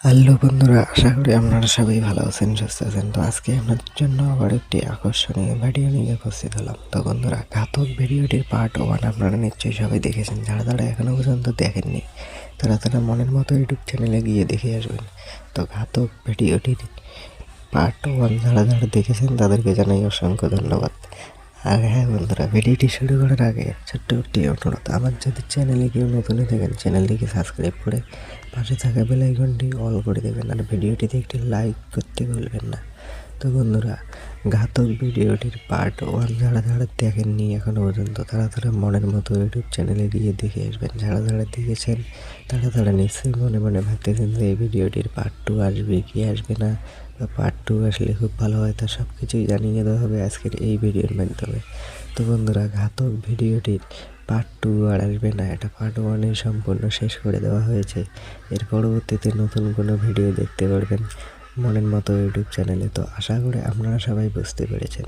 Hello বন্ধুরা, আশা করি আপনারা সবাই ভালো আছেন, সুস্থ আছেন। তো আজকে আপনাদের জন্য আবার একটি আকর্ষণীয় ভিডিও নিয়ে উপস্থিত হলাম। তো বন্ধুরা, ঘাতক ভিডিওটির পার্ট 1 আপনারা নিশ্চয়ই সবাই দেখেছেন। যারা যারা এখনো পর্যন্ত দেখেননি তারা তারা মনের মতো ইউটিউব চ্যানেলে গিয়ে দেখে আসবেন। তো ঘাতক ভিডিওটির পার্ট 1 যারা যারা দেখেছেন তাদেরকে জানাই অসংখ্য ধন্যবাদ। আর হ্যাঁ বন্ধুরা, ভিডিওটি শুরু করার আগে ছোট্ট একটি অনুরোধ, আমার যদি চ্যানেলে কেউ নতুন হয়ে থাকেন চ্যানেলটিকে সাবস্ক্রাইব করে পাশে থাকা বেল আইকনটি অল করে দেবেন, আর ভিডিওটিতে একটি লাইক করতে ভুলবেন না। তো বন্ধুরা, ঘাতক ভিডিওটির পার্ট 1 যারা যারা দেখেননি এখনও পর্যন্ত তারা তারা মনের মতো ইউটিউব চ্যানেলে গিয়ে দেখে আসবেন। যারা যারা দেখেছেন তারা তারা নিশ্চয়ই মনে মনে ভাবতেছেন যে এই ভিডিওটির পার্ট 2 আসবে কি আসবে না, বা পার্ট 2 আসলে খুব ভালো হয়। তা সব কিছুই জানিয়ে দেওয়া হবে আজকের এই ভিডিওর মাধ্যমে। তো বন্ধুরা, ঘাতক ভিডিওটির পার্ট 2 আর আসবে না, এটা পার্ট 1 সম্পূর্ণ শেষ করে দেওয়া হয়েছে। এর পরবর্তীতে নতুন কোনো ভিডিও দেখতে পারবেন মনের মতো ইউটিউব চ্যানেলে। তো আশা করি আপনারা সবাই বুঝতে পেরেছেন।